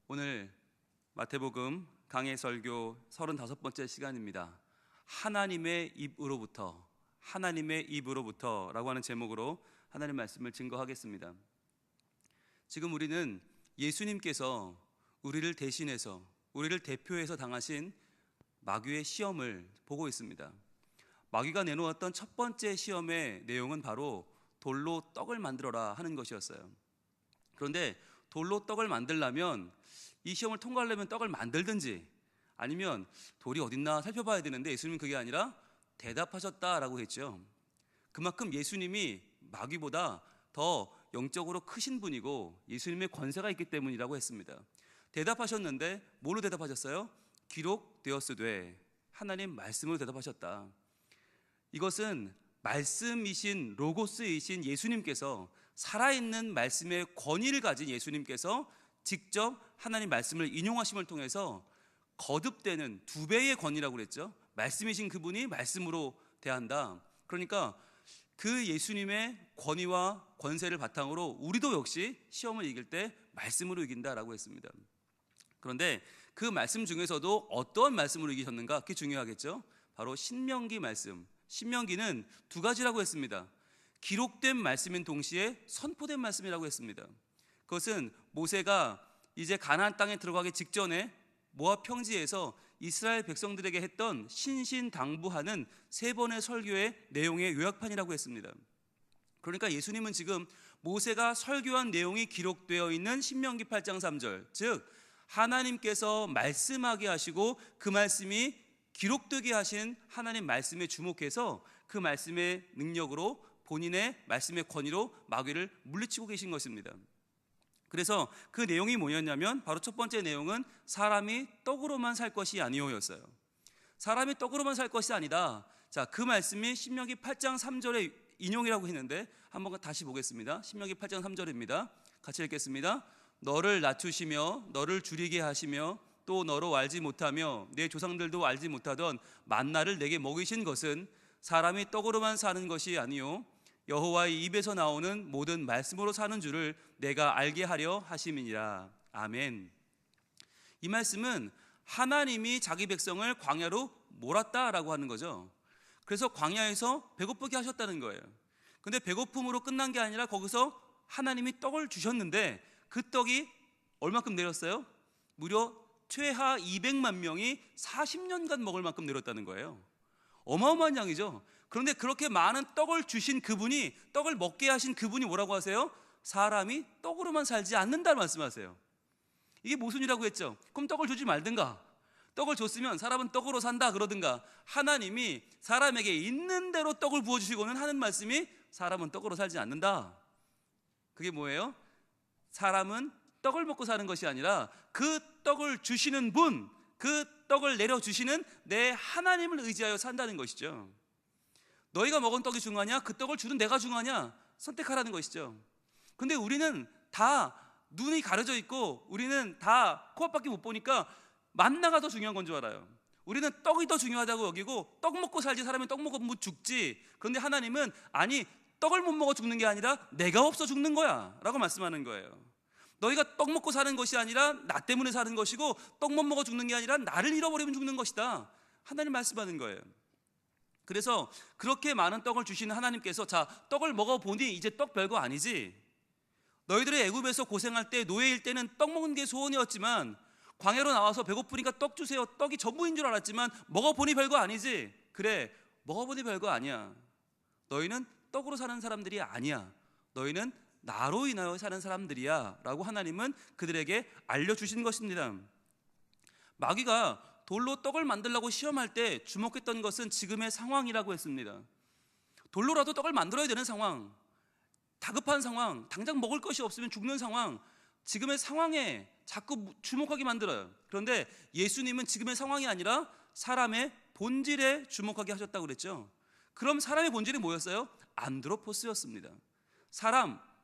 오늘 마태복음 강해 설교 35번째 시간입니다. 하나님의 입으로부터 라고 하는 제목으로 하나님 말씀을 증거하겠습니다. 지금 우리는 예수님께서 우리를 대신해서, 우리를 대표해서 당하신 마귀의 시험을 보고 있습니다. 마귀가 내놓았던 첫 번째 시험의 내용은 바로 돌로 떡을 만들어라 하는 것이었어요. 그런데 돌로 떡을 만들려면, 이 시험을 통과하려면 떡을 만들든지 아니면 돌이 어딨나 살펴봐야 되는데, 예수님은 그게 아니라 대답하셨다라고 했죠. 그만큼 예수님이 마귀보다 더 영적으로 크신 분이고 예수님의 권세가 있기 때문이라고 했습니다. 대답하셨는데 뭘로 대답하셨어요? 기록되었으되, 하나님 말씀으로 대답하셨다. 이것은 말씀이신 로고스이신 예수님께서, 살아있는 말씀의 권위를 가진 예수님께서 직접 하나님 말씀을 인용하심을 통해서 거듭되는 2배의 권위라고 그랬죠. 말씀이신 그분이 말씀으로 대한다. 그러니까 그 예수님의 권위와 권세를 바탕으로 우리도 역시 시험을 이길 때 말씀으로 이긴다라고 했습니다. 그런데 그 말씀 중에서도 어떠한 말씀으로 이기셨는가? 그게 중요하겠죠. 바로 신명기 말씀. 신명기는 2가지라고 했습니다. 기록된 말씀인 동시에 선포된 말씀이라고 했습니다. 그것은 모세가 이제 가나안 땅에 들어가기 직전에 모압 평지에서 이스라엘 백성들에게 했던 신신당부하는 3번의 설교의 내용의 요약판이라고 했습니다. 그러니까 예수님은 지금 모세가 설교한 내용이 기록되어 있는 신명기 8장 3절, 즉 하나님께서 말씀하게 하시고 그 말씀이 기록되게 하신 하나님 말씀에 주목해서 그 말씀의 능력으로, 본인의 말씀의 권위로 마귀를 물리치고 계신 것입니다. 그래서 그 내용이 뭐였냐면, 바로 첫 번째 내용은 사람이 떡으로만 살 것이 아니오였어요. 사람이 떡으로만 살 것이 아니다. 자, 그 말씀이 신명기 8장 3절의 인용이라고 했는데 한번 다시 보겠습니다. 신명기 8장 3절입니다. 같이 읽겠습니다. 너를 낮추시며 너를 줄이게 하시며 또 너로 알지 못하며 내 조상들도 알지 못하던 만나를 내게 먹이신 것은 사람이 떡으로만 사는 것이 아니요 여호와의 입에서 나오는 모든 말씀으로 사는 줄을 내가 알게 하려 하심이니라. 아멘. 이 말씀은 하나님이 자기 백성을 광야로 몰았다라고 하는 거죠. 그래서 광야에서 배고프게 하셨다는 거예요. 근데 배고픔으로 끝난 게 아니라 거기서 하나님이 떡을 주셨는데 그 떡이 얼마큼 내렸어요? 무려 최하 200만 명이 40년간 먹을 만큼 내렸다는 거예요. 어마어마한 양이죠. 그런데 그렇게 많은 떡을 주신 그분이, 떡을 먹게 하신 그분이 뭐라고 하세요? 사람이 떡으로만 살지 않는다는 말씀하세요. 이게 모순이라고 했죠. 그럼 떡을 주지 말든가, 떡을 줬으면 사람은 떡으로 산다 그러든가, 하나님이 사람에게 있는 대로 떡을 부어주시고는 하는 말씀이 사람은 떡으로 살지 않는다. 그게 뭐예요? 사람은 떡을 먹고 사는 것이 아니라 그 떡을 주시는 분, 그 떡을 내려주시는 내 하나님을 의지하여 산다는 것이죠. 너희가 먹은 떡이 중요하냐? 그 떡을 주는 내가 중요하냐? 선택하라는 것이죠. 근데 우리는 다 눈이 가려져 있고 우리는 다 코앞밖에 못 보니까 만나가 더 중요한 건 줄 알아요. 우리는 떡이 더 중요하다고 여기고, 떡 먹고 살지, 사람이 떡 먹으면 죽지. 그런데 하나님은 아니, 떡을 못 먹어 죽는 게 아니라 내가 없어 죽는 거야 라고 말씀하는 거예요. 너희가 떡 먹고 사는 것이 아니라 나 때문에 사는 것이고, 떡 못 먹어 죽는 게 아니라 나를 잃어버리면 죽는 것이다. 하나님 말씀하는 거예요. 그래서 그렇게 많은 떡을 주시는 하나님께서, 자, 떡을 먹어보니 이제 떡 별거 아니지. 너희들이 애굽에서 고생할 때, 노예일 때는 떡 먹는 게 소원이었지만 광야로 나와서 배고프니까 떡 주세요, 떡이 전부인 줄 알았지만 먹어보니 별거 아니지. 그래, 먹어보니 별거 아니야. 너희는 떡으로 사는 사람들이 아니야. 너희는 나로 인하여 사는 사람들이야 라고 하나님은 그들에게 알려주신 것입니다. 마귀가 돌로 떡을 만들려고 시험할 때 주목했던 것은 지금의 상황이라고 했습니다. 돌로라도 떡을 만들어야 되는 상황, 다급한 상황, 당장 먹을 것이 없으면 죽는 상황, 지금의 상황에 자꾸 주목하게 만들어요. 그런데 예수님은 지금의 상황이 아니라 사람의 본질에 주목하게 하셨다고 그랬죠. 그럼 사람의 본질이 뭐였어요? 안드로포스였습니다.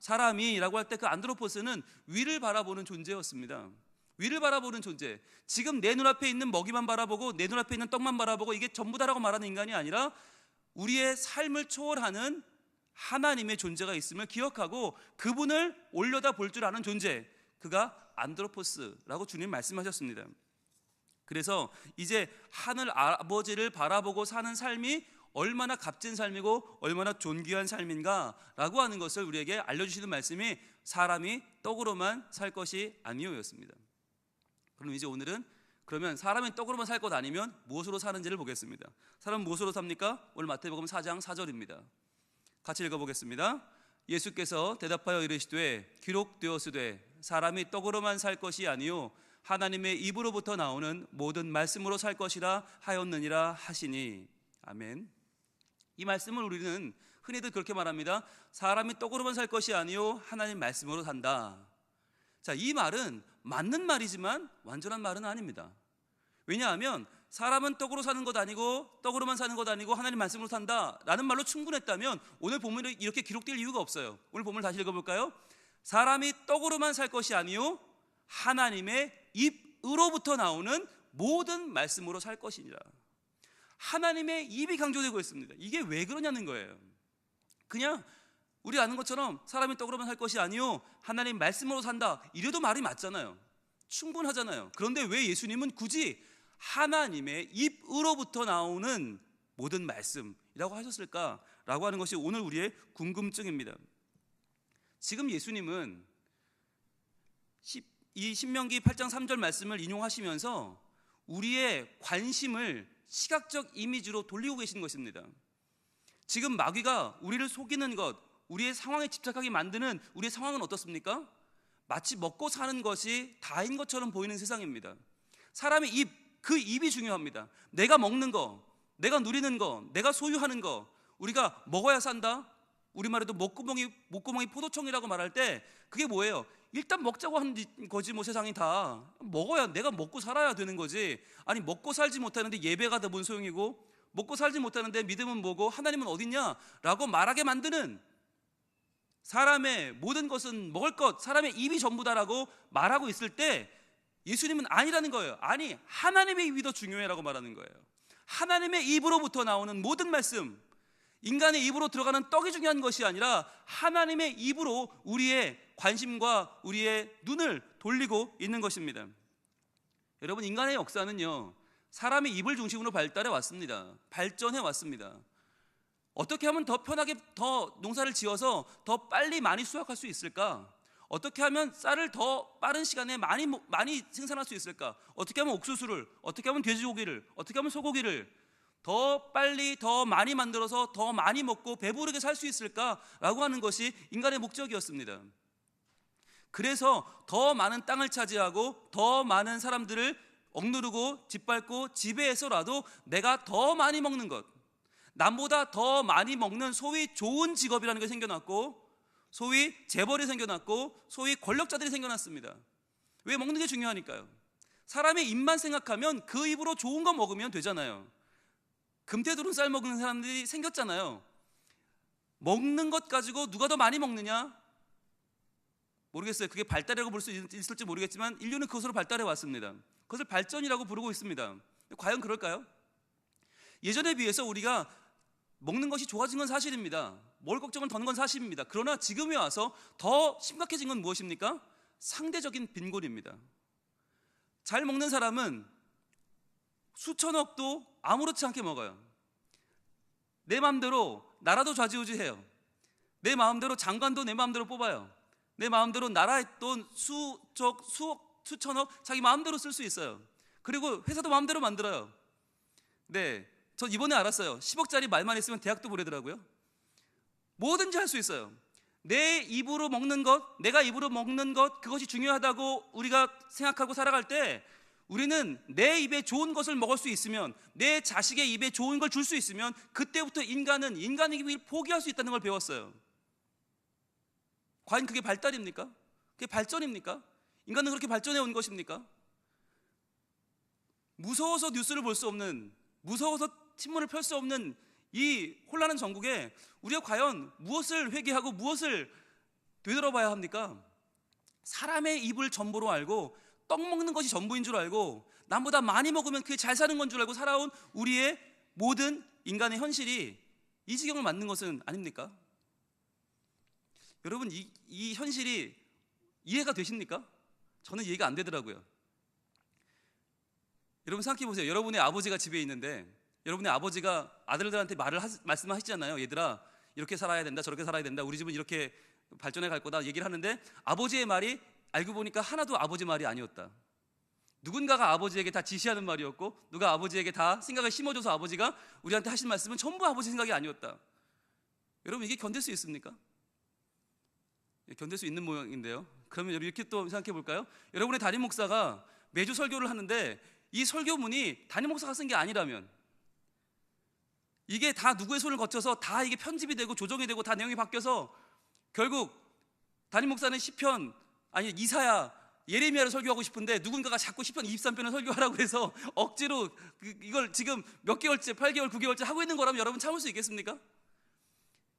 사람이라고 할 때 그 안드로포스는 위를 바라보는 존재였습니다. 위를 바라보는 존재. 지금 내 눈앞에 있는 먹이만 바라보고 내 눈앞에 있는 떡만 바라보고 이게 전부 다라고 말하는 인간이 아니라 우리의 삶을 초월하는 하나님의 존재가 있음을 기억하고 그분을 올려다 볼 줄 아는 존재, 그가 안드로포스라고 주님 말씀하셨습니다. 그래서 이제 하늘 아버지를 바라보고 사는 삶이 얼마나 값진 삶이고 얼마나 존귀한 삶인가라고 하는 것을 우리에게 알려주시는 말씀이 사람이 떡으로만 살 것이 아니오였습니다. 그럼 이제 오늘은 그러면 사람이 떡으로만 살 것 아니면 무엇으로 사는지를 보겠습니다. 사람은 무엇으로 삽니까? 오늘 마태복음 4장 4절입니다. 같이 읽어보겠습니다. 예수께서 대답하여 이르시되 기록되었으되 사람이 떡으로만 살 것이 아니요 하나님의 입으로부터 나오는 모든 말씀으로 살 것이라 하였느니라 하시니. 아멘. 이 말씀을 우리는 흔히들 그렇게 말합니다. 사람이 떡으로만 살 것이 아니요 하나님 말씀으로 산다. 자, 이 말은 맞는 말이지만 완전한 말은 아닙니다. 왜냐하면 사람은 떡으로 사는 것 아니고 떡으로만 사는 것 아니고 하나님 말씀으로 산다라는 말로 충분했다면 오늘 본문이 이렇게 기록될 이유가 없어요. 오늘 본문을 다시 읽어볼까요? 사람이 떡으로만 살 것이 아니요 하나님의 입으로부터 나오는 모든 말씀으로 살 것이니라. 하나님의 입이 강조되고 있습니다. 이게 왜 그러냐는 거예요. 그냥 우리 아는 것처럼 사람이 떡으로만 살 것이 아니요 하나님 말씀으로 산다 이래도 말이 맞잖아요. 충분하잖아요. 그런데 왜 예수님은 굳이 하나님의 입으로부터 나오는 모든 말씀이라고 하셨을까라고 하는 것이 오늘 우리의 궁금증입니다. 지금 예수님은 이 신명기 8장 3절 말씀을 인용하시면서 우리의 관심을 시각적 이미지로 돌리고 계시는 것입니다. 지금 마귀가 우리를 속이는 것, 우리의 상황에 집착하게 만드는 우리의 상황은 어떻습니까? 마치 먹고 사는 것이 다인 것처럼 보이는 세상입니다. 사람의 그 입이 중요합니다. 내가 먹는 거, 내가 누리는 거, 내가 소유하는 거, 우리가 먹어야 산다. 우리말에도 목구멍이 포도청이라고 말할 때 그게 뭐예요? 일단 먹자고 하는 거지 뭐. 세상이 다 먹어야, 내가 먹고 살아야 되는 거지. 아니 먹고 살지 못하는데 예배가 다 뭔 소용이고, 먹고 살지 못하는데 믿음은 뭐고, 하나님은 어딨냐 라고 말하게 만드는, 사람의 모든 것은 먹을 것, 사람의 입이 전부다라고 말하고 있을 때 예수님은 아니라는 거예요. 아니, 하나님의 입이 더 중요해라고 말하는 거예요. 하나님의 입으로부터 나오는 모든 말씀, 인간의 입으로 들어가는 떡이 중요한 것이 아니라 하나님의 입으로 우리의 관심과 우리의 눈을 돌리고 있는 것입니다. 여러분, 인간의 역사는요, 사람의 입을 중심으로 발달해 왔습니다. 발전해 왔습니다. 어떻게 하면 더 편하게 더 농사를 지어서 더 빨리 많이 수확할 수 있을까? 어떻게 하면 쌀을 더 빠른 시간에 많이 생산할 수 있을까? 어떻게 하면 옥수수를, 어떻게 하면 돼지고기를, 어떻게 하면 소고기를 더 빨리 더 많이 만들어서 더 많이 먹고 배부르게 살 수 있을까라고 하는 것이 인간의 목적이었습니다. 그래서 더 많은 땅을 차지하고 더 많은 사람들을 억누르고 짓밟고 지배해서라도 내가 더 많이 먹는 것, 남보다 더 많이 먹는 소위 좋은 직업이라는 게 생겨났고, 소위 재벌이 생겨났고, 소위 권력자들이 생겨났습니다. 왜? 먹는 게 중요하니까요. 사람의 입만 생각하면 그 입으로 좋은 거 먹으면 되잖아요. 금태두른 쌀 먹는 사람들이 생겼잖아요. 먹는 것 가지고 누가 더 많이 먹느냐? 모르겠어요. 그게 발달이라고 볼 수 있을지 모르겠지만 인류는 그것으로 발달해 왔습니다. 그것을 발전이라고 부르고 있습니다. 과연 그럴까요? 예전에 비해서 우리가 먹는 것이 좋아진 건 사실입니다. 먹을 걱정을 더는 건 사실입니다. 그러나 지금에 와서 더 심각해진 건 무엇입니까? 상대적인 빈곤입니다. 잘 먹는 사람은 수천억도 아무렇지 않게 먹어요. 내 마음대로 나라도 좌지우지해요. 내 마음대로 장관도 내 마음대로 뽑아요. 내 마음대로 나라의 돈 수천억 자기 마음대로 쓸 수 있어요. 그리고 회사도 마음대로 만들어요. 네, 저 이번에 알았어요. 10억짜리 말만 있으면 대학도 보내더라고요. 뭐든지 할 수 있어요. 내 입으로 먹는 것, 내가 입으로 먹는 것, 그것이 중요하다고 우리가 생각하고 살아갈 때 우리는 내 입에 좋은 것을 먹을 수 있으면, 내 자식의 입에 좋은 걸 줄 수 있으면 그때부터 인간은 인간의 입을 포기할 수 있다는 걸 배웠어요. 과연 그게 발달입니까? 그게 발전입니까? 인간은 그렇게 발전해 온 것입니까? 무서워서 뉴스를 볼 수 없는, 무서워서 신문을 펼 수 없는 이 혼란한 전국에 우리가 과연 무엇을 회개하고 무엇을 되돌아봐야 합니까? 사람의 입을 전부로 알고 떡 먹는 것이 전부인 줄 알고 남보다 많이 먹으면 그게 잘 사는 건 줄 알고 살아온 우리의 모든 인간의 현실이 이 지경을 맞는 것은 아닙니까? 여러분, 이 현실이 이해가 되십니까? 저는 이해가 안 되더라고요. 여러분 생각해 보세요. 여러분의 아버지가 집에 있는데 여러분의 아버지가 아들들한테 말씀하시잖아요. 얘들아, 이렇게 살아야 된다, 저렇게 살아야 된다, 우리 집은 이렇게 발전해 갈 거다 얘기를 하는데, 아버지의 말이 알고 보니까 하나도 아버지 말이 아니었다. 누군가가 아버지에게 다 지시하는 말이었고, 누가 아버지에게 다 생각을 심어줘서 아버지가 우리한테 하신 말씀은 전부 아버지 생각이 아니었다. 여러분, 이게 견딜 수 있습니까? 견딜 수 있는 모양인데요. 그러면 이렇게 또 생각해 볼까요? 여러분의 담임 목사가 매주 설교를 하는데 이 설교문이 담임 목사가 쓴 게 아니라면, 이게 다 누구의 손을 거쳐서 다 이게 편집이 되고 조정이 되고 다 내용이 바뀌어서 결국 담임 목사는 시편, 아니 이사야, 예레미야를 설교하고 싶은데 누군가가 자꾸 시편 23편을 설교하라고 해서 억지로 이걸 지금 몇 개월째, 8개월, 9개월째 하고 있는 거라면 여러분 참을 수 있겠습니까?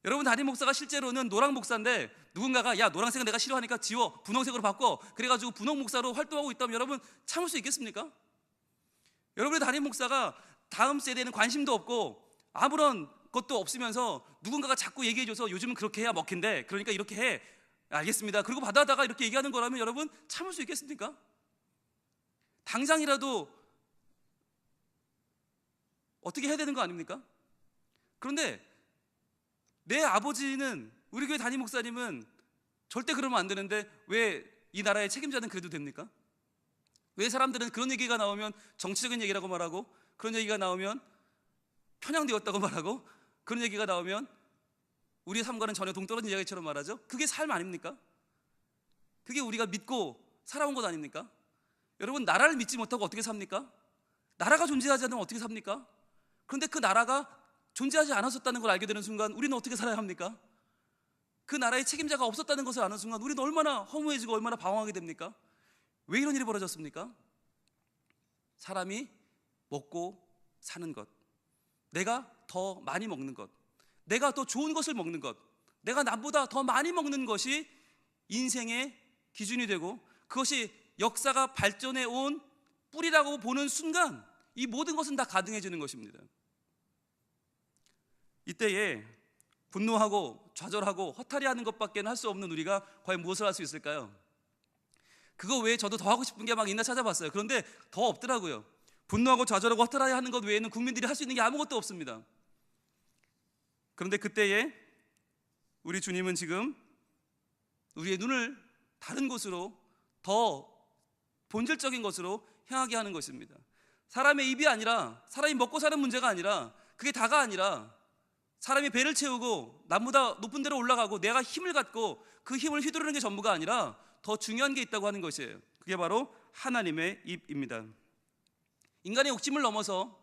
여러분 담임 목사가 실제로는 노랑 목사인데 누군가가 야, 노랑색은 내가 싫어하니까 지워, 분홍색으로 바꿔, 그래가지고 분홍 목사로 활동하고 있다면 여러분 참을 수 있겠습니까? 여러분의 담임 목사가 다음 세대에는 관심도 없고 아무런 것도 없으면서 누군가가 자꾸 얘기해줘서 요즘은 그렇게 해야 먹힌대, 그러니까 이렇게 해, 알겠습니다, 그리고 받아다가 이렇게 얘기하는 거라면 여러분 참을 수 있겠습니까? 당장이라도 어떻게 해야 되는 거 아닙니까? 그런데 내 아버지는, 우리 교회 담임 목사님은 절대 그러면 안 되는데 왜 이 나라의 책임자는 그래도 됩니까? 왜 사람들은 그런 얘기가 나오면 정치적인 얘기라고 말하고, 그런 얘기가 나오면 편향되었다고 말하고, 그런 얘기가 나오면 우리의 삶과는 전혀 동떨어진 이야기처럼 말하죠? 그게 삶 아닙니까? 그게 우리가 믿고 살아온 것 아닙니까? 여러분, 나라를 믿지 못하고 어떻게 삽니까? 나라가 존재하지 않으면 어떻게 삽니까? 그런데 그 나라가 존재하지 않았었다는 걸 알게 되는 순간 우리는 어떻게 살아야 합니까? 그 나라의 책임자가 없었다는 것을 아는 순간 우리는 얼마나 허무해지고 얼마나 방황하게 됩니까? 왜 이런 일이 벌어졌습니까? 사람이 먹고 사는 것, 내가 더 많이 먹는 것, 내가 더 좋은 것을 먹는 것, 내가 남보다 더 많이 먹는 것이 인생의 기준이 되고 그것이 역사가 발전해 온 뿌리라고 보는 순간 이 모든 것은 다 가능해지는 것입니다. 이때에 분노하고 좌절하고 허탈해하는 것밖에 할 수 없는 우리가 과연 무엇을 할 수 있을까요? 그거 외에 저도 더 하고 싶은 게 막 있나 찾아봤어요. 그런데 더 없더라고요. 분노하고 좌절하고 허탈해하는 것 외에는 국민들이 할 수 있는 게 아무것도 없습니다. 그런데 그때에 우리 주님은 지금 우리의 눈을 다른 곳으로, 더 본질적인 것으로 향하게 하는 것입니다. 사람의 입이 아니라, 사람이 먹고 사는 문제가 아니라, 그게 다가 아니라 사람이 배를 채우고 남보다 높은 데로 올라가고 내가 힘을 갖고 그 힘을 휘두르는 게 전부가 아니라 더 중요한 게 있다고 하는 것이에요. 그게 바로 하나님의 입입니다. 인간의 욕심을 넘어서,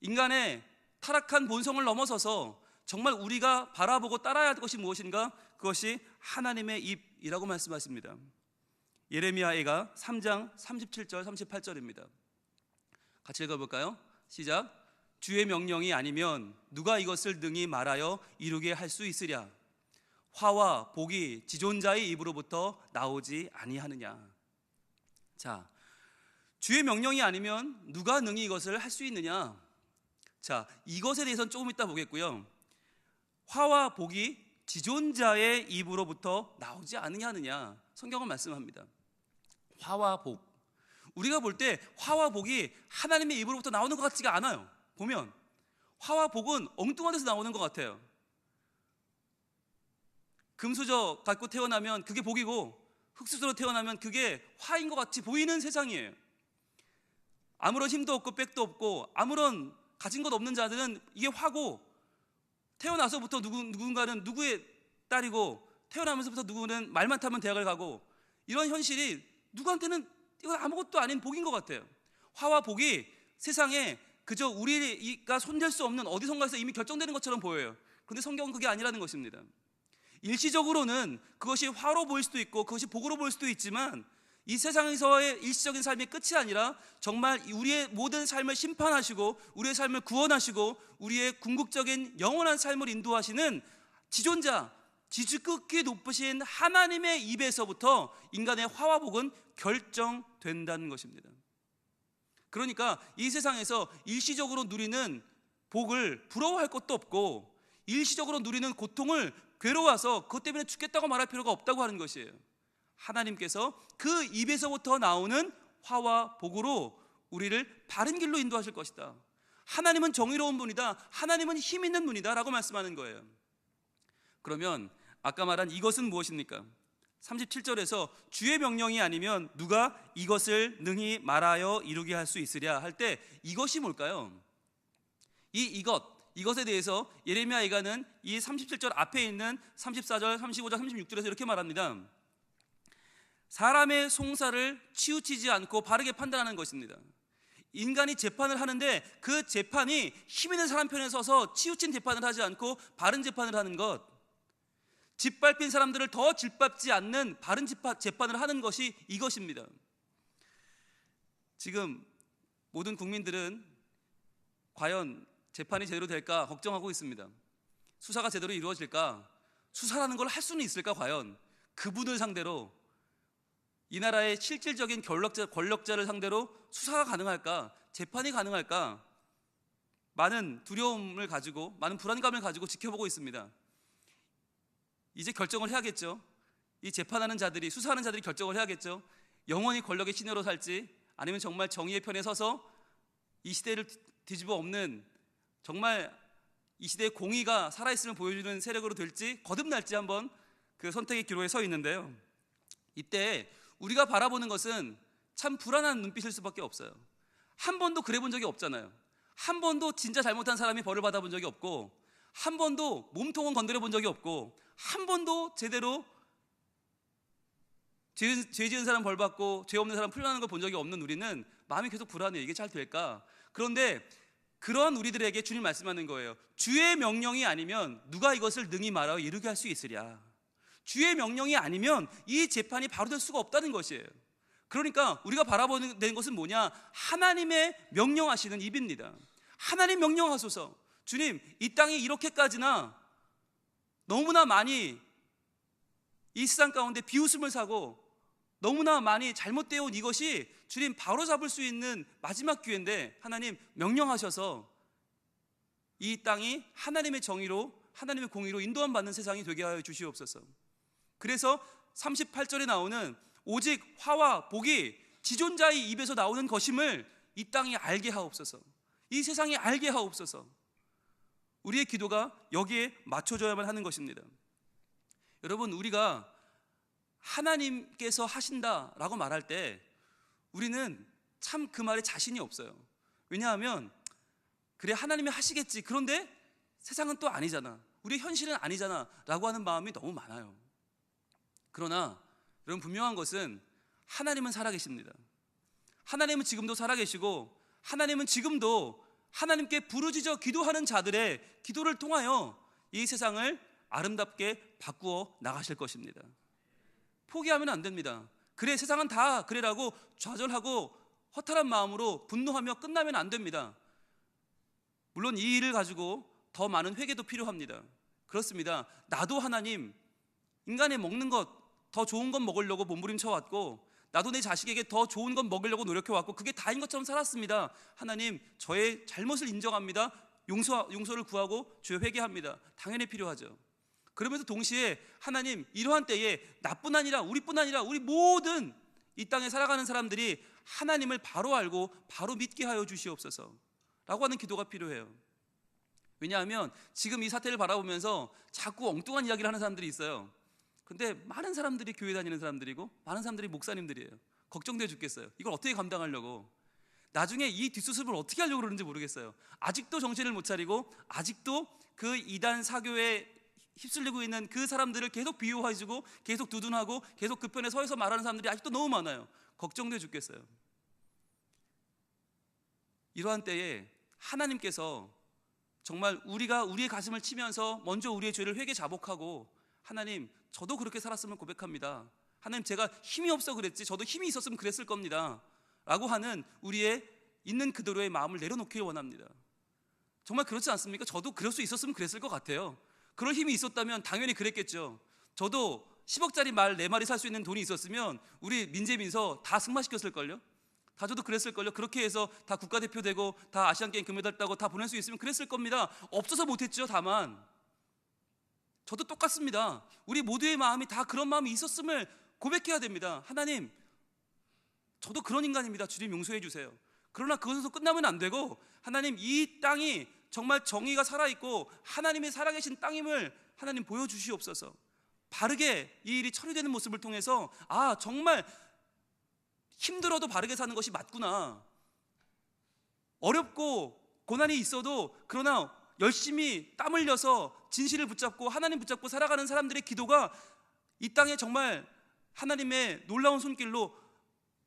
인간의 타락한 본성을 넘어서서 정말 우리가 바라보고 따라야 할 것이 무엇인가? 그것이 하나님의 입이라고 말씀하십니다. 예레미야가 3장 37절 38절입니다. 같이 읽어볼까요? 시작. 주의 명령이 아니면 누가 이것을 능히 말하여 이루게 할 수 있으랴? 화와 복이 지존자의 입으로부터 나오지 아니하느냐? 자, 주의 명령이 아니면 누가 능히 이것을 할 수 있느냐? 자, 이것에 대해서는 조금 이따 보겠고요. 화와 복이 지존자의 입으로부터 나오지 않느냐? 성경은 말씀합니다. 화와 복, 우리가 볼 때 화와 복이 하나님의 입으로부터 나오는 것 같지가 않아요. 보면 화와 복은 엉뚱한 데서 나오는 것 같아요. 금수저 갖고 태어나면 그게 복이고 흙수저로 태어나면 그게 화인 것 같이 보이는 세상이에요. 아무런 힘도 없고 백도 없고 아무런 가진 것 없는 자들은 이게 화고, 태어나서부터 누군가는 누구의 딸이고 태어나면서부터 누구는 말만 타면 대학을 가고, 이런 현실이 누구한테는 이건 아무것도 아닌 복인 것 같아요. 화와 복이 세상에 그저 우리가 손댈 수 없는 어디선가에서 이미 결정되는 것처럼 보여요. 그런데 성경은 그게 아니라는 것입니다. 일시적으로는 그것이 화로 보일 수도 있고 그것이 복으로 보일 수도 있지만, 이 세상에서의 일시적인 삶이 끝이 아니라 정말 우리의 모든 삶을 심판하시고 우리의 삶을 구원하시고 우리의 궁극적인 영원한 삶을 인도하시는 지존자, 지극히 높으신 하나님의 입에서부터 인간의 화와 복은 결정된다는 것입니다. 그러니까 이 세상에서 일시적으로 누리는 복을 부러워할 것도 없고, 일시적으로 누리는 고통을 괴로워서 그것 때문에 죽겠다고 말할 필요가 없다고 하는 것이에요. 하나님께서 그 입에서부터 나오는 화와 복으로 우리를 바른 길로 인도하실 것이다. 하나님은 정의로운 분이다. 하나님은 힘 있는 분이다 라고 말씀하는 거예요. 그러면 아까 말한 이것은 무엇입니까? 37절에서 주의 명령이 아니면 누가 이것을 능히 말하여 이루게 할 수 있으랴 할 때 이것이 뭘까요? 이것에 대해서 예레미야 예가는 이 37절 앞에 있는 34절, 35절, 36절에서 이렇게 말합니다. 사람의 송사를 치우치지 않고 바르게 판단하는 것입니다. 인간이 재판을 하는데 그 재판이 힘 있는 사람 편에 서서 치우친 재판을 하지 않고 바른 재판을 하는 것, 짓밟힌 사람들을 더 짓밟지 않는 바른 재판을 하는 것이 이것입니다. 지금 모든 국민들은 과연 재판이 제대로 될까 걱정하고 있습니다. 수사가 제대로 이루어질까? 수사라는 걸 할 수는 있을까 과연? 그분을 상대로, 이 나라의 실질적인 권력자를 상대로 수사가 가능할까? 재판이 가능할까? 많은 두려움을 가지고, 많은 불안감을 가지고 지켜보고 있습니다. 이제 결정을 해야겠죠. 이 재판하는 자들이, 수사하는 자들이 결정을 해야겠죠. 영원히 권력의 신여로 살지, 아니면 정말 정의의 편에 서서 이 시대를 뒤집어 엎는, 정말 이 시대의 공의가 살아있음을 보여주는 세력으로 될지 거듭날지 한번 그 선택의 기로에 서 있는데요, 이때 우리가 바라보는 것은 참 불안한 눈빛일 수밖에 없어요. 한 번도 그래 본 적이 없잖아요. 한 번도 진짜 잘못한 사람이 벌을 받아본 적이 없고, 한 번도 몸통은 건드려 본 적이 없고, 한 번도 제대로 죄 지은 사람 벌 받고 죄 없는 사람 풀려나는 걸 본 적이 없는 우리는 마음이 계속 불안해요. 이게 잘 될까? 그런데 그런 우리들에게 주님 말씀하는 거예요. 주의 명령이 아니면 누가 이것을 능히 말하여 이루게 할 수 있으랴. 주의 명령이 아니면 이 재판이 바로 될 수가 없다는 것이에요. 그러니까 우리가 바라보는 것은 뭐냐? 하나님의 명령하시는 입입니다. 하나님 명령하소서. 주님, 이 땅이 이렇게까지나 너무나 많이 이 세상 가운데 비웃음을 사고 너무나 많이 잘못되어 온 이것이 주님 바로 잡을 수 있는 마지막 기회인데, 하나님 명령하셔서 이 땅이 하나님의 정의로, 하나님의 공의로 인도함 받는 세상이 되게 하여 주시옵소서. 그래서 38절에 나오는 오직 화와 복이 지존자의 입에서 나오는 것임을 이 땅이 알게 하옵소서. 이 세상이 알게 하옵소서. 우리의 기도가 여기에 맞춰져야만 하는 것입니다. 여러분, 우리가 하나님께서 하신다라고 말할 때 우리는 참 그 말에 자신이 없어요. 왜냐하면 그래, 하나님이 하시겠지, 그런데 세상은 또 아니잖아, 우리의 현실은 아니잖아 라고 하는 마음이 너무 많아요. 그러나 여러분, 분명한 것은 하나님은 살아계십니다. 하나님은 지금도 살아계시고, 하나님은 지금도 하나님께 부르짖어 기도하는 자들의 기도를 통하여 이 세상을 아름답게 바꾸어 나가실 것입니다. 포기하면 안 됩니다. 그래, 세상은 다 그래라고 좌절하고 허탈한 마음으로 분노하며 끝나면 안 됩니다. 물론 이 일을 가지고 더 많은 회개도 필요합니다. 그렇습니다. 나도 하나님, 인간이 먹는 것, 더 좋은 것 먹으려고 몸부림쳐왔고, 나도 내 자식에게 더 좋은 것 먹으려고 노력해왔고, 그게 다인 것처럼 살았습니다. 하나님, 저의 잘못을 인정합니다. 용서를 구하고 주여 회개합니다. 당연히 필요하죠. 그러면서 동시에 하나님, 이러한 때에 나뿐 아니라 우리뿐 아니라 우리 모든 이 땅에 살아가는 사람들이 하나님을 바로 알고 바로 믿게 하여 주시옵소서 라고 하는 기도가 필요해요. 왜냐하면 지금 이 사태를 바라보면서 자꾸 엉뚱한 이야기를 하는 사람들이 있어요. 근데 많은 사람들이 교회 다니는 사람들이고 많은 사람들이 목사님들이에요. 걱정돼 죽겠어요. 이걸 어떻게 감당하려고, 나중에 이 뒷수습을 어떻게 하려고 그러는지 모르겠어요. 아직도 정신을 못 차리고 아직도 그 이단 사교에 휩쓸리고 있는 그 사람들을 계속 비유해주고 계속 두둔하고 계속 그 편에 서서 말하는 사람들이 아직도 너무 많아요. 걱정돼 죽겠어요. 이러한 때에 하나님께서 정말 우리가 우리의 가슴을 치면서 먼저 우리의 죄를 회개 자복하고, 하나님, 저도 그렇게 살았으면 고백합니다. 하나님, 제가 힘이 없어 그랬지 저도 힘이 있었으면 그랬을 겁니다 라고 하는 우리의 있는 그대로의 마음을 내려놓기를 원합니다. 정말 그렇지 않습니까? 저도 그럴 수 있었으면 그랬을 것 같아요. 그럴 힘이 있었다면 당연히 그랬겠죠. 저도 10억짜리 말 4마리 살 수 있는 돈이 있었으면 우리 민재민서 다 승마시켰을걸요. 다 저도 그랬을걸요. 그렇게 해서 다 국가대표 되고 다 아시안게임 금메달 따고 다 보낼 수 있으면 그랬을 겁니다. 없어서 못했죠. 다만 저도 똑같습니다. 우리 모두의 마음이 다 그런 마음이 있었음을 고백해야 됩니다. 하나님, 저도 그런 인간입니다. 주님 용서해 주세요. 그러나 그것에서 끝나면 안 되고, 하나님, 이 땅이 정말 정의가 살아있고 하나님이 살아계신 땅임을 하나님 보여주시옵소서. 바르게 이 일이 처리되는 모습을 통해서 정말 힘들어도 바르게 사는 것이 맞구나, 어렵고 고난이 있어도 그러나 열심히 땀 흘려서 진실을 붙잡고 하나님 붙잡고 살아가는 사람들의 기도가 이 땅에 정말 하나님의 놀라운 손길로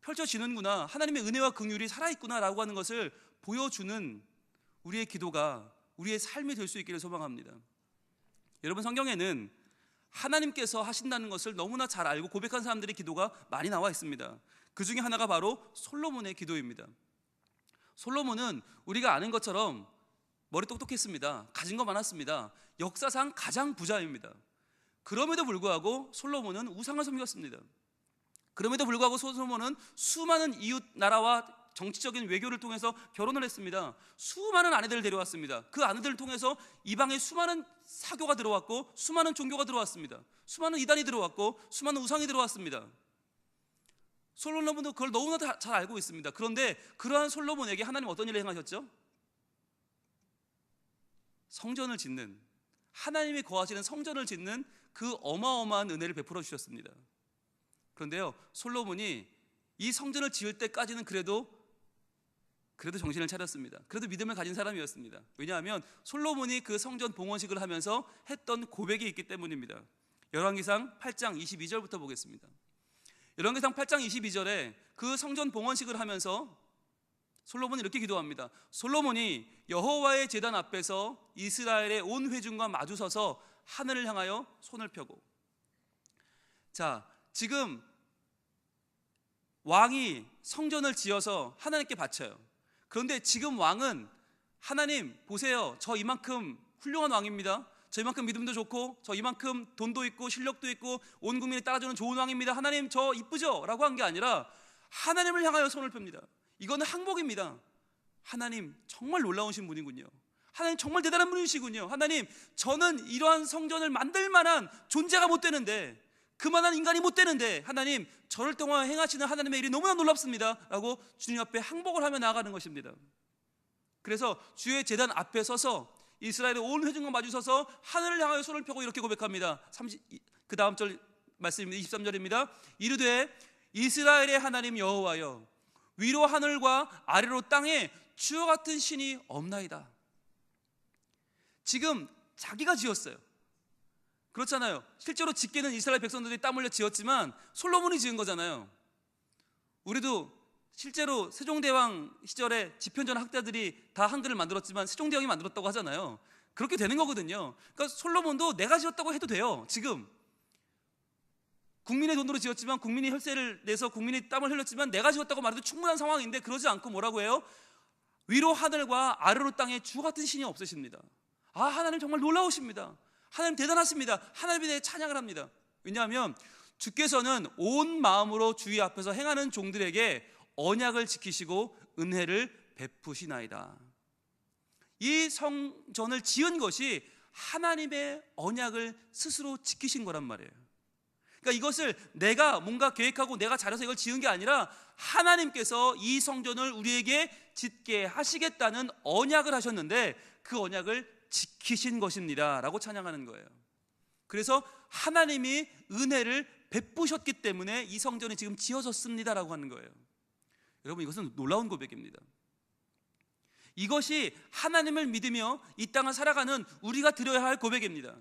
펼쳐지는구나, 하나님의 은혜와 긍휼이 살아있구나 라고 하는 것을 보여주는 우리의 기도가 우리의 삶이 될 수 있기를 소망합니다. 여러분, 성경에는 하나님께서 하신다는 것을 너무나 잘 알고 고백한 사람들의 기도가 많이 나와 있습니다. 그 중에 하나가 바로 솔로몬의 기도입니다. 솔로몬은 우리가 아는 것처럼 머리 똑똑했습니다. 가진 거 많았습니다. 역사상 가장 부자입니다. 그럼에도 불구하고 솔로몬은 우상을 섬겼습니다. 그럼에도 불구하고 솔로몬은 수많은 이웃 나라와 정치적인 외교를 통해서 결혼을 했습니다. 수많은 아내들을 데려왔습니다. 그 아내들을 통해서 이방에 수많은 사교가 들어왔고 수많은 종교가 들어왔습니다. 수많은 이단이 들어왔고 수많은 우상이 들어왔습니다. 솔로몬도 그걸 너무나 잘 알고 있습니다. 그런데 그러한 솔로몬에게 하나님 어떤 일을 행하셨죠? 성전을 짓는, 하나님이 거하시는 성전을 짓는 그 어마어마한 은혜를 베풀어 주셨습니다. 그런데요, 솔로몬이 이 성전을 지을 때까지는 그래도 정신을 차렸습니다. 그래도 믿음을 가진 사람이었습니다. 왜냐하면 솔로몬이 그 성전 봉헌식을 하면서 했던 고백이 있기 때문입니다. 열왕기상 8장 22절부터 보겠습니다. 열왕기상 8장 22절에 그 성전 봉헌식을 하면서 솔로몬이 이렇게 기도합니다. 솔로몬이 여호와의 제단 앞에서 이스라엘의 온 회중과 마주서서 하늘을 향하여 손을 펴고, 자, 지금 왕이 성전을 지어서 하나님께 바쳐요. 그런데 지금 왕은, 하나님 보세요, 저 이만큼 훌륭한 왕입니다. 저 이만큼 믿음도 좋고 저 이만큼 돈도 있고 실력도 있고 온 국민이 따라주는 좋은 왕입니다. 하나님 저 이쁘죠? 라고 한 게 아니라 하나님을 향하여 손을 펴니다. 이거는 항복입니다. 하나님 정말 놀라우신 분이군요. 하나님 정말 대단한 분이시군요. 하나님, 저는 이러한 성전을 만들 만한 존재가 못 되는데, 그만한 인간이 못 되는데 하나님, 저를 통하여 행하시는 하나님의 일이 너무나 놀랍습니다 라고 주님 앞에 항복을 하며 나아가는 것입니다. 그래서 주의 제단 앞에 서서 이스라엘의 온 회중과 마주서서 하늘을 향하여 손을 펴고 이렇게 고백합니다. 그 다음 절 말씀입니다. 23절입니다. 이르되 이스라엘의 하나님 여호와여, 위로 하늘과 아래로 땅에 주와 같은 신이 없나이다. 지금 자기가 지었어요. 그렇잖아요. 실제로 짓게는 이스라엘 백성들이 땀 흘려 지었지만 솔로몬이 지은 거잖아요. 우리도 실제로 세종대왕 시절에 집현전 학자들이 다 한글을 만들었지만 세종대왕이 만들었다고 하잖아요. 그렇게 되는 거거든요. 그러니까 솔로몬도 내가 지었다고 해도 돼요. 지금 국민의 돈으로 지었지만, 국민이 혈세를 내서 국민이 땀을 흘렸지만 내가 지었다고 말해도 충분한 상황인데, 그러지 않고 뭐라고 해요? 위로 하늘과 아래로 땅에 주 같은 신이 없으십니다. 하나님 정말 놀라우십니다. 하나님 대단하십니다. 하나님에 대해 찬양을 합니다. 왜냐하면 주께서는 온 마음으로 주의 앞에서 행하는 종들에게 언약을 지키시고 은혜를 베푸시나이다. 이 성전을 지은 것이 하나님의 언약을 스스로 지키신 거란 말이에요. 그러니까 이것을 내가 뭔가 계획하고 내가 잘해서 이걸 지은 게 아니라 하나님께서 이 성전을 우리에게 짓게 하시겠다는 언약을 하셨는데 그 언약을 지키신 것입니다 라고 찬양하는 거예요. 그래서 하나님이 은혜를 베푸셨기 때문에 이 성전이 지금 지어졌습니다 라고 하는 거예요. 여러분, 이것은 놀라운 고백입니다. 이것이 하나님을 믿으며 이 땅을 살아가는 우리가 드려야 할 고백입니다.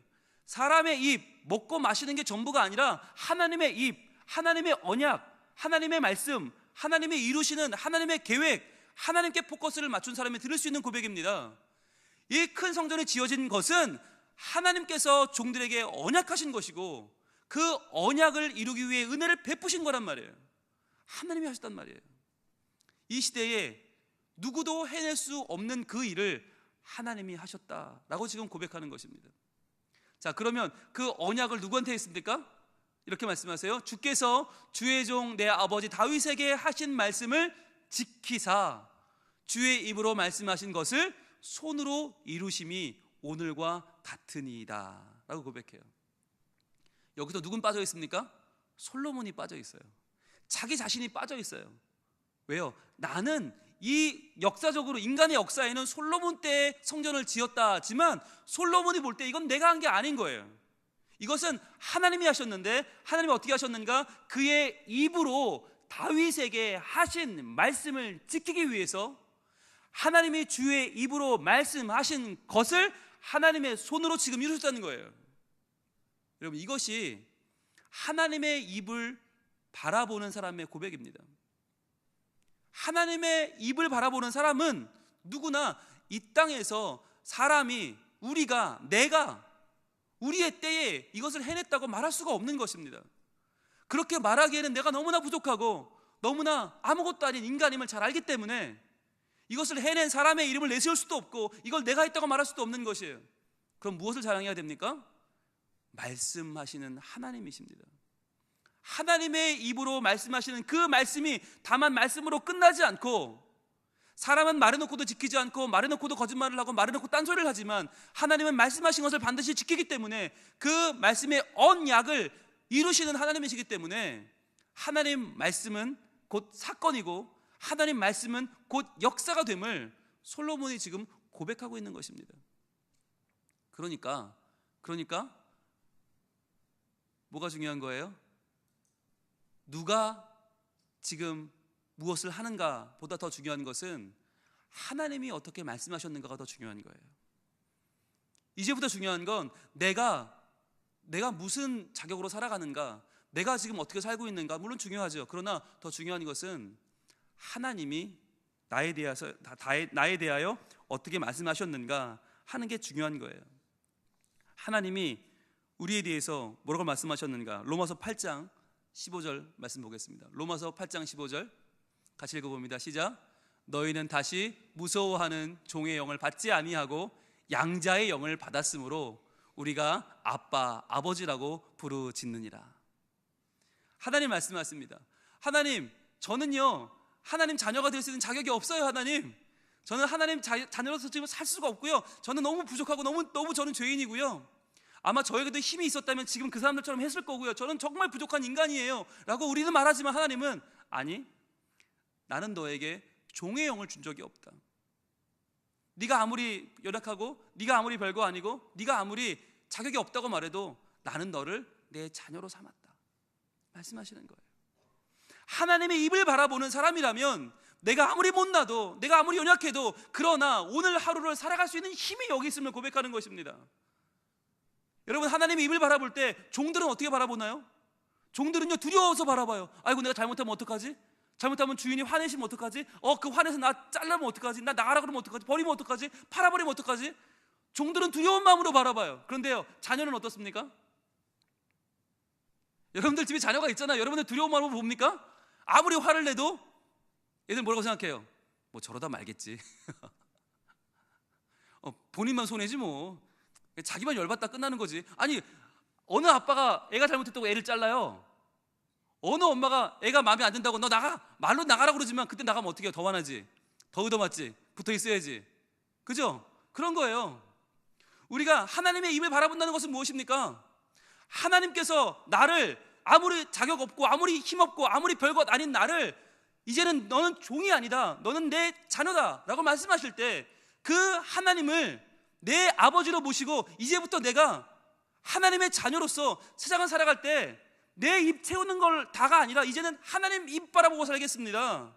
사람의 입, 먹고 마시는 게 전부가 아니라 하나님의 입, 하나님의 언약, 하나님의 말씀, 하나님이 이루시는 하나님의 계획, 하나님께 포커스를 맞춘 사람이 들을 수 있는 고백입니다. 이 큰 성전이 지어진 것은 하나님께서 종들에게 언약하신 것이고 그 언약을 이루기 위해 은혜를 베푸신 거란 말이에요. 하나님이 하셨단 말이에요. 이 시대에 누구도 해낼 수 없는 그 일을 하나님이 하셨다라고 지금 고백하는 것입니다. 자, 그러면 그 언약을 누구한테 했습니까? 이렇게 말씀하세요. 주께서 주의 종 내 아버지 다윗에게 하신 말씀을 지키사 주의 입으로 말씀하신 것을 손으로 이루심이 오늘과 같으니이다 라고 고백해요. 여기서 누군 빠져 있습니까? 솔로몬이 빠져 있어요. 자기 자신이 빠져 있어요. 왜요? 나는 이 역사적으로 인간의 역사에는 솔로몬 때 성전을 지었다지만 솔로몬이 볼 때 이건 내가 한 게 아닌 거예요. 이것은 하나님이 하셨는데 하나님이 어떻게 하셨는가? 그의 입으로 다윗에게 하신 말씀을 지키기 위해서 하나님이 주의 입으로 말씀하신 것을 하나님의 손으로 지금 이루셨다는 거예요. 여러분, 이것이 하나님의 입을 바라보는 사람의 고백입니다. 하나님의 입을 바라보는 사람은 누구나 이 땅에서 사람이 내가 우리의 때에 이것을 해냈다고 말할 수가 없는 것입니다. 그렇게 말하기에는 내가 너무나 부족하고 너무나 아무것도 아닌 인간임을 잘 알기 때문에 이것을 해낸 사람의 이름을 내세울 수도 없고 이걸 내가 했다고 말할 수도 없는 것이에요. 그럼 무엇을 자랑해야 됩니까? 말씀하시는 하나님이십니다. 하나님의 입으로 말씀하시는 그 말씀이 다만 말씀으로 끝나지 않고, 사람은 말해놓고도 지키지 않고 말해놓고도 거짓말을 하고 말해놓고 딴소리를 하지만 하나님은 말씀하신 것을 반드시 지키기 때문에 그 말씀의 언약을 이루시는 하나님이시기 때문에 하나님 말씀은 곧 사건이고 하나님 말씀은 곧 역사가 됨을 솔로몬이 지금 고백하고 있는 것입니다. 그러니까 뭐가 중요한 거예요? 누가 지금 무엇을 하는가 보다 더 중요한 것은 하나님이 어떻게 말씀하셨는가가 더 중요한 거예요. 이제부터 중요한 건 내가 무슨 자격으로 살아가는가, 내가 지금 어떻게 살고 있는가, 물론 중요하죠. 그러나 더 중요한 것은 하나님이 나에 대하여 어떻게 말씀하셨는가 하는 게 중요한 거예요. 하나님이 우리에 대해서 뭐라고 말씀하셨는가? 로마서 8장 15절 말씀 보겠습니다. 로마서 8장 15절 같이 읽어봅니다. 시작. 너희는 다시 무서워하는 종의 영을 받지 아니하고 양자의 영을 받았으므로 우리가 아빠, 아버지라고 부르짖느니라. 하나님 말씀하십니다. 하나님, 저는요 하나님 자녀가 될 수 있는 자격이 없어요. 하나님, 저는 하나님 자녀로서 지금 살 수가 없고요. 저는 너무 부족하고 너무 저는 죄인이고요. 아마 저에게도 힘이 있었다면 지금 그 사람들처럼 했을 거고요. 저는 정말 부족한 인간이에요 라고 우리는 말하지만 하나님은 아니, 나는 너에게 종의 영을 준 적이 없다. 네가 아무리 연약하고 네가 아무리 별거 아니고 네가 아무리 자격이 없다고 말해도 나는 너를 내 자녀로 삼았다 말씀하시는 거예요. 하나님의 입을 바라보는 사람이라면 내가 아무리 못나도 내가 아무리 연약해도 그러나 오늘 하루를 살아갈 수 있는 힘이 여기 있음을 고백하는 것입니다. 여러분, 하나님의 입을 바라볼 때 종들은 어떻게 바라보나요? 종들은요 두려워서 바라봐요. 아이고, 내가 잘못하면 어떡하지? 잘못하면 주인이 화내시면 어떡하지? 그 화내서 나 잘라면 어떡하지? 나 나가라 그러면 어떡하지? 버리면 어떡하지? 팔아버리면 어떡하지? 종들은 두려운 마음으로 바라봐요. 그런데요, 자녀는 어떻습니까? 여러분들 집에 자녀가 있잖아요. 여러분들 두려운 마음으로 봅니까? 아무리 화를 내도 얘들 뭐라고 생각해요? 뭐 저러다 말겠지. 본인만 손해지 뭐. 자기만 열받다 끝나는 거지. 아니, 어느 아빠가 애가 잘못했다고 애를 잘라요? 어느 엄마가 애가 마음에 안 든다고 너 나가, 말로 나가라 그러지만 그때 나가면 어떻게 해요? 더 화나지, 더 얻어맞지, 붙어 있어야지. 그죠? 그런 거예요. 우리가 하나님의 입을 바라본다는 것은 무엇입니까? 하나님께서 나를 아무리 자격 없고 아무리 힘 없고 아무리 별것 아닌 나를 이제는 너는 종이 아니다, 너는 내 자녀다 라고 말씀하실 때 그 하나님을 내 아버지로 모시고 이제부터 내가 하나님의 자녀로서 세상을 살아갈 때 내 입 채우는 걸 다가 아니라 이제는 하나님 입 바라보고 살겠습니다.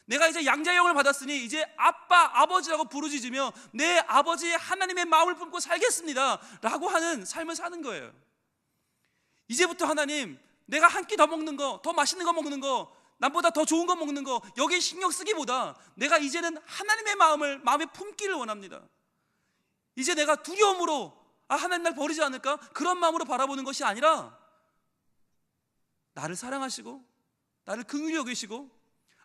내가 이제 양자의 영을 받았으니 이제 아빠, 아버지라고 부르짖으며 내 아버지의 하나님의 마음을 품고 살겠습니다 라고 하는 삶을 사는 거예요. 이제부터 하나님, 내가 한 끼 더 먹는 거, 더 맛있는 거 먹는 거, 남보다 더 좋은 거 먹는 거 여기에 신경 쓰기보다 내가 이제는 하나님의 마음에 품기를 원합니다. 이제 내가 두려움으로 하나님 날 버리지 않을까? 그런 마음으로 바라보는 것이 아니라 나를 사랑하시고 나를 긍휼히 여기시고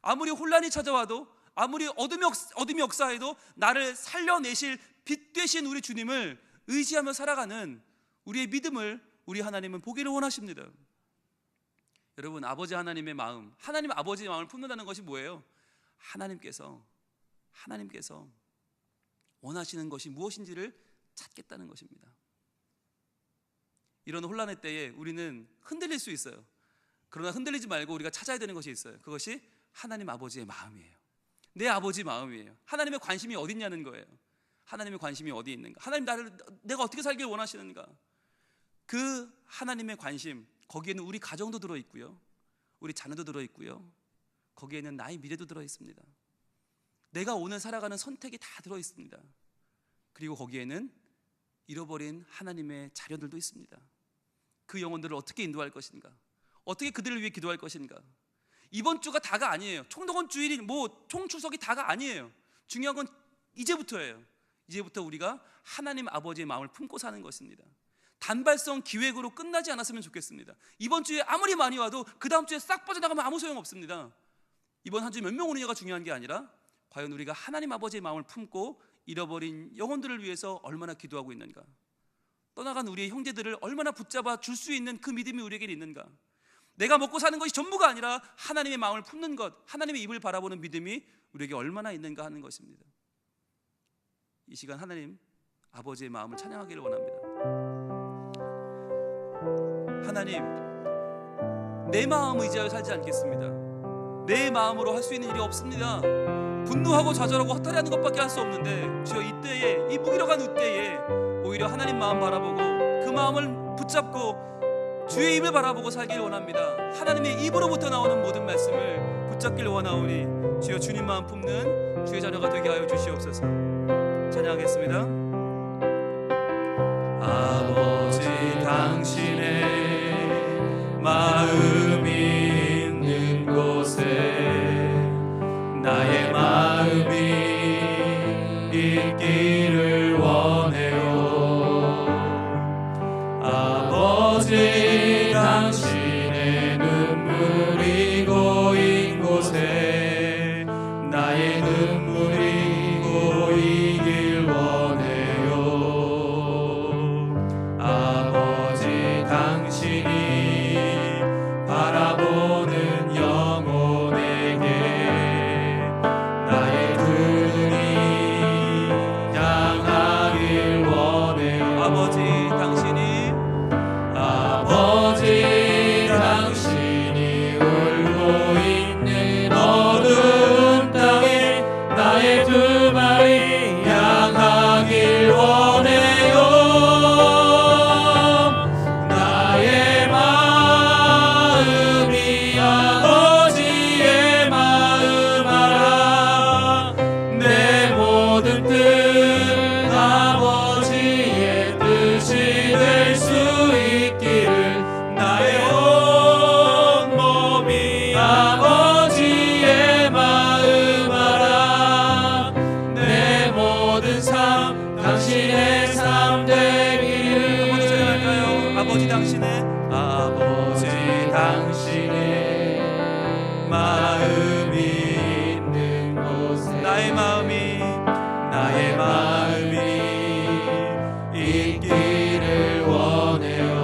아무리 혼란이 찾아와도 아무리 어둠이 역사해도 나를 살려내실 빛 되신 우리 주님을 의지하며 살아가는 우리의 믿음을 우리 하나님은 보기를 원하십니다. 여러분, 아버지 하나님의 마음, 하나님 아버지의 마음을 품는다는 것이 뭐예요? 하나님께서 원하시는 것이 무엇인지를 찾겠다는 것입니다. 이런 혼란의 때에 우리는 흔들릴 수 있어요. 그러나 흔들리지 말고 우리가 찾아야 되는 것이 있어요. 그것이 하나님 아버지의 마음이에요. 내 아버지 마음이에요. 하나님의 관심이 어디 있냐는 거예요. 하나님의 관심이 어디 있는가? 하나님 내가 어떻게 살길 원하시는가? 그 하나님의 관심, 거기에는 우리 가정도 들어있고요, 우리 자녀도 들어있고요, 거기에는 나의 미래도 들어있습니다. 내가 오늘 살아가는 선택이 다 들어있습니다. 그리고 거기에는 잃어버린 하나님의 자녀들도 있습니다. 그 영혼들을 어떻게 인도할 것인가? 어떻게 그들을 위해 기도할 것인가? 이번 주가 다가 아니에요. 총동원 주일이 총추석이 다가 아니에요. 중요한 건 이제부터예요. 이제부터 우리가 하나님 아버지의 마음을 품고 사는 것입니다. 단발성 기획으로 끝나지 않았으면 좋겠습니다. 이번 주에 아무리 많이 와도 그 다음 주에 싹 빠져나가면 아무 소용없습니다. 이번 한 주에 몇 명 오느냐가 중요한 게 아니라 과연 우리가 하나님 아버지의 마음을 품고 잃어버린 영혼들을 위해서 얼마나 기도하고 있는가? 떠나간 우리의 형제들을 얼마나 붙잡아 줄 수 있는 그 믿음이 우리에게 있는가? 내가 먹고 사는 것이 전부가 아니라 하나님의 마음을 품는 것, 하나님의 입을 바라보는 믿음이 우리에게 얼마나 있는가 하는 것입니다. 이 시간 하나님 아버지의 마음을 찬양하기를 원합니다. 하나님, 내 마음 의지하여 살지 않겠습니다. 내 마음으로 할 수 있는 일이 없습니다. 분노하고 좌절하고 허탈해하는 것밖에 할 수 없는데, 주여 이때에, 이 무기력한 이때에 오히려 하나님 마음 바라보고 그 마음을 붙잡고 주의 입을 바라보고 살기를 원합니다. 하나님의 입으로부터 나오는 모든 말씀을 붙잡기를 원하오니 주여 주님 마음 품는 주의 자녀가 되게 하여 주시옵소서. 찬양하겠습니다. 아버지 당신의 마음이 있는 곳에 나의 마음이 있기를 원해요. 아버지 당신의 눈물이 고인 곳에 나의 눈물이 고이길 원해요. 아버지 당신이 바라보는 영혼에게 나의 두 눈이 향하길 원해요. 아버지 당신이 울고 있는 어두운 땅에 나의 두 발이 향하길 원해요. 나의 마음이 아버지의 마음 알아. 내 모든 뜻 아버지의 뜻이 될 수 있기를 나의 온 몸이 아버지의 마음 알아. 내 모든 삶 당신의 삶 되기를. 한번 더 찬양할까요? 아버지 당신의 마음이 있는 곳에 나의 마음이 있기를 원해요.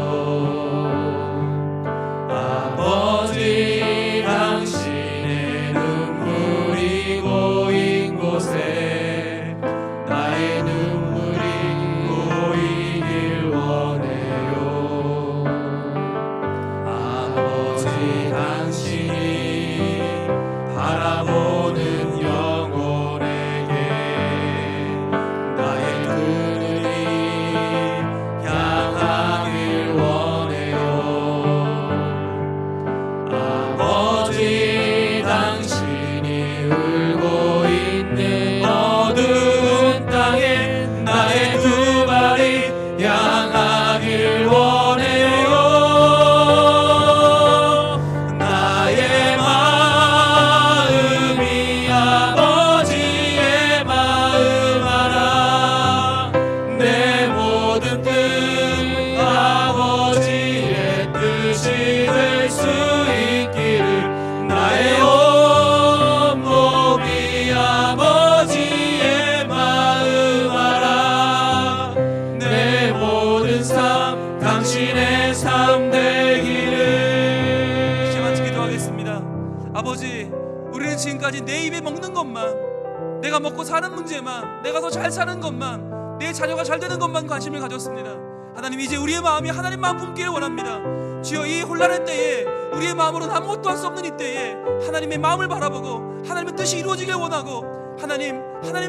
아버지 당신의 눈물이 고인 곳에 나의 눈물이 고이길 원해요. 아버지 당신이 바라보는 영혼에게 나의 두 눈이 향하길 원해요. 아버지 당신이 울고 있는 어두운 땅에 나의 두 발이 향하길 원해요. 나의 마음이 아버지의 마음 알아. 내 모든 뜻 아버지의 뜻이 될 수 있기를 나의 온 몸이 아버지의 마음 알아. 내 모든 삶 당신의 삶 되기를. 시간 기도하겠습니다. 아버지, 우리는 지금까지 내 입에 먹는 것만, 내가 먹고 사는 문제만, 내가 더 잘 사는 것만, 내 자녀가 잘 되는 것만 관심을 가졌습니다. 하나님, 이제 우리의 마음이 하나님 마음 품기를 원합니다. 주여 이 혼란의 때에 우리의 마음으로는 아무것도 할 수 없는 이 때에 하나님의 마음을 바라보고 하나님의 뜻이 이루어지길 원하고 하나님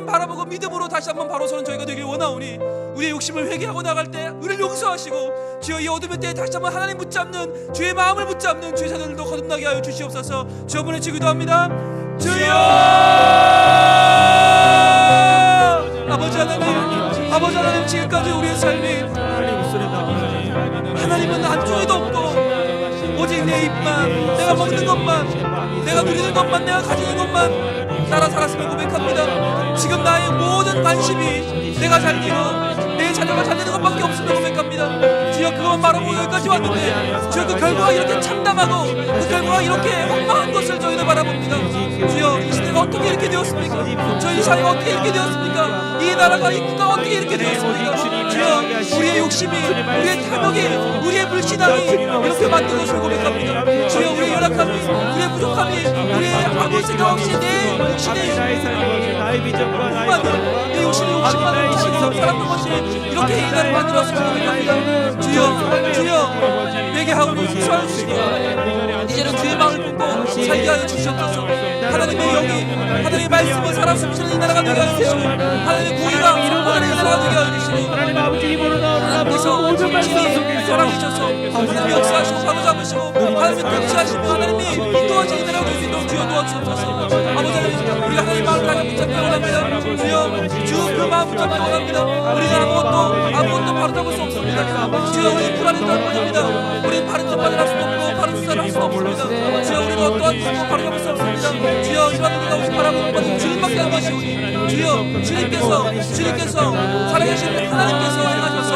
바라보고 믿음으로 다시 한번 바로 서는 저희가 되길 원하오니 우리의 욕심을 회개하고 나갈 때 우리를 용서하시고 주여 이 어둠의 때에 다시 한번 하나님 붙잡는 주의 마음을 붙잡는 주의 자녀들도 거듭나게 하여 주시옵소서. 주여 보내치 기도합니다. 주여 아버지 하나님 지금까지 우리의 삶이 하나님은 안중에도 없고 오직 내 입만 내가 먹는 것만 내가 누리는 것만 내가 가지는 것만 따라 살았음을 고백합니다. 지금 나의 모든 관심이 내가 잘 되고 내 자녀가 잘 되는 것밖에 없음을 고백합니다. 주여 그것만 바라보고 여기까지 왔는데 주여 그 결과가 이렇게 참담하고 그 결과가 이렇게 원망한 것을 저희는 바라봅니다. 주여 이 시대가 어떻게 이렇게 되었습니까? 저희 사회가 어떻게 이렇게 되었습니까? 이 나라가 이 국가가 어떻게 이렇게 되었습니까? 주여 우리의 욕심이 우리의 탐욕이 우리의 불신앙이 이렇게 만든 것을 고백합니다. 주여 우리의 열악함이 우리의 부족함이 우리의 아무 생각 없이 내 욕심의 내 욕심의 욕심만을 가지고 살았던 것이 이렇게 이 나라를 만들었음을 고백합니다. 주여 내게 하오니 용서하여 주시고 이제는 주의 마음을 품고 살게 하여 주시옵소서. 하나님의 영이 하나님의 말씀을 살아 숨쉬는 이 나라가 되게 하여 주시고 하나님의 구의가 하나님의 이 나라가 되게 하여 주시고 하나님께서 진히 살아계셔서 하나님 역사하시고 사로잡으시고 하나님의 통치하시고 하나님이 인도하시는 이 나라가 될 수 있도록 주여 도와주옵소서. 아버지 하나님 우리가 하나님 마음을 다시 붙잡기 원합니다. 주여 그 마음 붙잡기 원합니다. 우리는 아무것도 바로잡을 수 없습니다. 주여 우리 불안에 떨어집니다. 우리는 바른 뜻만을 할 수도 없고 바른 뜻을 할 수도 없습니다. 주여 우리는 어떠한 뜻도 바로잡을 수 없습니다. 주여 이만 우리가 오직 바라보는 것은 주님밖에 안 계시오니 주여 주님께서 살아계신 하나님께서 행하셔서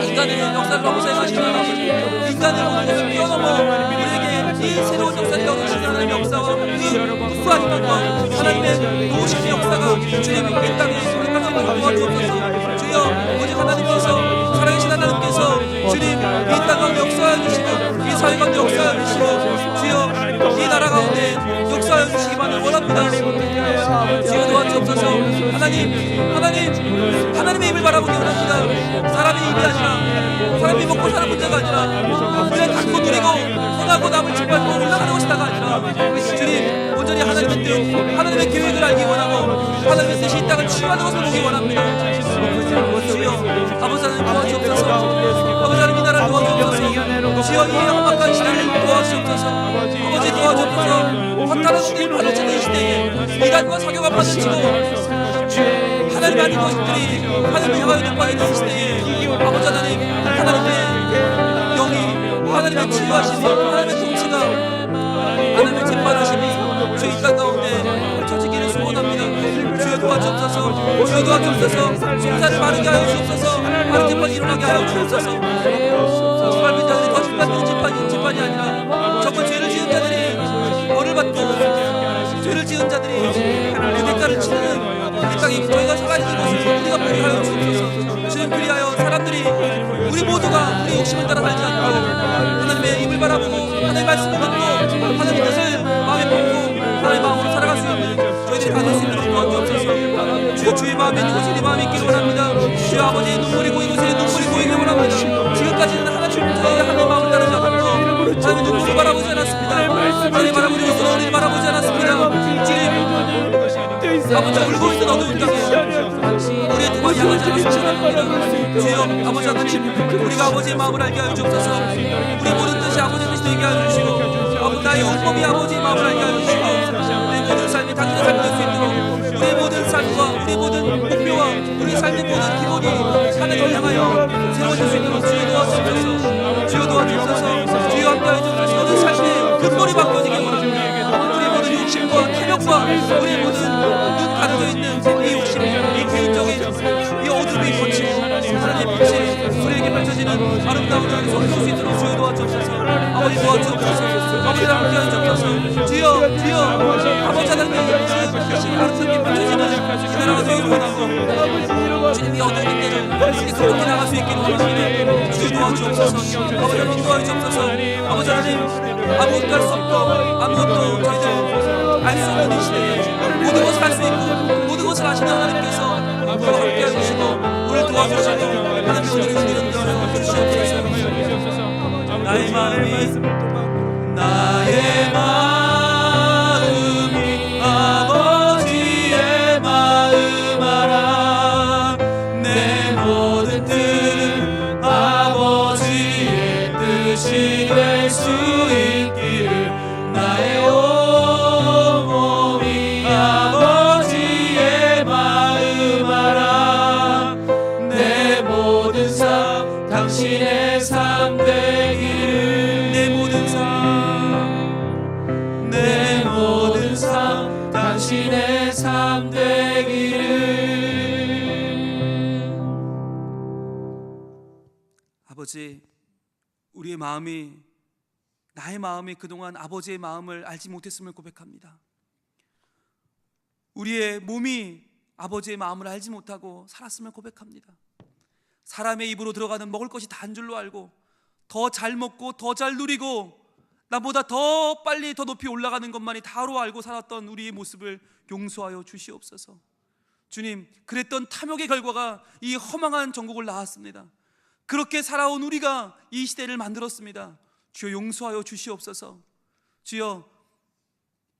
인간의 역사를 넘어서 행하시는 하나님 인간의 모든 것을 뛰어넘어 우리에게 이 새로운 역사를 열어주시는 하나님의 역사와 그 수많은 것과 하나님의 도우심의 역사가 주님 이 땅에 우리까지 있도록 도와주옵소서. 주여 오직 하나님께서 살아계신 하나님께서 주님 이 땅 가운데 역사하여 주시고 이 사회 가운데 역사하여 주시고 주여 이 나라 가운데 역사하여 주시기만을 원합니다. 주여 도와주옵소서. 하나님의 입을 바라보기 원합니다. 사람의 입이 아니라 사람이 먹고 사는 문제가 아니라 우리가 갖고 누리고 손하고 남을 짓밟고 올라가는 것이다가 아니라 주님 온전히 하나님의 뜻 하나님의 계획을 알기 원하고 하나님의 뜻이 이 땅을 치유하는 것을 보기 원합니다. 주여 아버지 하나님 도와주옵소서. 아버지 하나님 이 나라를 도와주옵소서. 주여 이 험악한 시대를 도와주옵소서. 아버지 도와주옵소서. 허탄한 시대에 파도치는 이 시대에 이단과 사교가 파도치고 하나님 아닌 것들이 하나님을 향하여 눈바라는 시대에 아버지 하나님 하나님의 영이 하나님의 치유하심이 하나님의 통치가 하나님의 재판하심이 주 이 땅 가운데 펼쳐지기를 소원합니다. 주여 도와주옵소서. 주여 도와주옵소서. 송사를 바르게 하여 주옵소서. 바른 재판이 일어나게 하여 주옵소서. 짓밟은 자들이 더 짓밟는 재판이 아니라 정말 죄를 지은 자들이 벌을 받고 죄를 지은 자들이 그 대가를 치르는 이 땅에 저희가 살아있는 것을 우리가 보게 하여 주옵소서. 주님 그리하여 사람들이 우리 모두가 우리 욕심을 따라 살지 않고 하나님의 입을 바라보고 하나님의 말씀을 듣고 하나님의 뜻을 마음에 품고 하나님의 마음으로 살아갈 수 있는 저희들이 가질 수 있는 도와주옵소서. 주여 주의 마음에 있는 곳에 네 마음이 있기를 원합니다. 주여 아버지의 눈물이 고이고 이곳에 눈물이 고이기를 원합니다. 지금까지는 하나님의 마음을 따르지 않고 하나님의 눈물을 바라보지 않았습니다. 하나님을 바라보지 않고 우리를 바라보지 않았습니다. 주님 아버지 울고 있는 어두운 땅에 우리의 두가 향하지 않았습니다. 주여 아버지 하나님 우리가 아버지의 마음을 알게 하여 주옵소서. 우리 모든 뜻이 아버지의 뜻이 되게 하여 주시고 나의 온몸이 아버지의 마음을 알게 하여 주시고 우리 모든 삶이 당연한 삶이 될 수 있도록 우리의 모든 삶과 우리 모든 목표와 우리 삶의 모든 기본이 하나님을 향하여 세워질 수 있도록 주여 도와주옵소서. 주여 도와주옵소서. 주여 함께하여 주옵소서. 모든 삶의 근본이 바뀌어지기 원합니다. 우리의 모든 욕심과 탐욕과 우리의 모든 눈 가려져 있는 이 욕심, 이 개인적인 이 어둠이 거치고 하나님의 빛이 우리에게 펼쳐지는 아름다운 하늘을 손을 수 있도록 주여 도와주옵소서. 아버지 도와주옵소서. 아버지랑 함께하여 주옵소서. 주여 아버지 하나님의 빛이 아름답게 펼쳐지는 이 나라가 되기를 원하고 주님이 어두운 때를 이렇게 그렇게 나갈 수 있기를 원합니다. 주여 도와주옵소서. 아버지 하나님 도와주옵소서. 아버지 하나님 아무것도 할 수 없고 아무것도 저희들 알 수 없는 이 시대에 모든 것을 할 수 있고 모든 것을 아시는 하나님께서 저와 함께 해주시고 우리를 도와주시고 하나님의 우리를 이기는 주시옵소서. 나의 마음이 나의 마음이 아버지의 마음 알아. 내 모든 뜻 아버지의 뜻이 될 수 있기를. 나의 온 몸이 아버지의 마음 알아. 내 모든 삶 당신의 삶 되기를. 내 모든 삶, 내 모든 삶 당신의 삶 되기를. 아버지, 우리의 마음이, 나의 마음이 그동안 아버지의 마음을 알지 못했음을 고백합니다. 우리의 몸이 아버지의 마음을 알지 못하고 살았음을 고백합니다. 사람의 입으로 들어가는 먹을 것이 단 줄로 알고 더 잘 먹고 더 잘 누리고 나보다 더 빨리 더 높이 올라가는 것만이 다로 알고 살았던 우리의 모습을 용서하여 주시옵소서. 주님, 그랬던 탐욕의 결과가 이 허망한 전국을 낳았습니다. 그렇게 살아온 우리가 이 시대를 만들었습니다. 주여 용서하여 주시옵소서. 주여,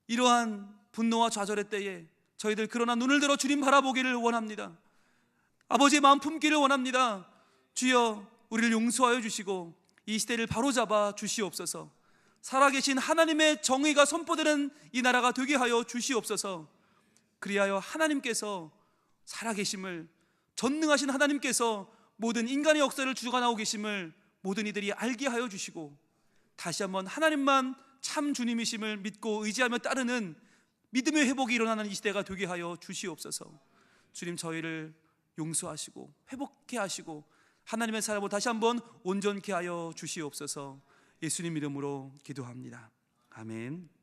이러한 분노와 좌절의 때에 저희들 그러나 눈을 들어 주님 바라보기를 원합니다. 아버지의 마음 품기를 원합니다. 주여, 우리를 용서하여 주시고 이 시대를 바로잡아 주시옵소서. 살아계신 하나님의 정의가 선포되는 이 나라가 되게 하여 주시옵소서. 그리하여 하나님께서 살아계심을, 전능하신 하나님께서 모든 인간의 역사를 주관하고 계심을 모든 이들이 알게 하여 주시고 다시 한번 하나님만 참 주님이심을 믿고 의지하며 따르는 믿음의 회복이 일어나는 이 시대가 되게 하여 주시옵소서. 주님, 저희를 용서하시고 회복케 하시고 하나님의 사람으로 다시 한번 온전케 하여 주시옵소서. 예수님 이름으로 기도합니다. 아멘.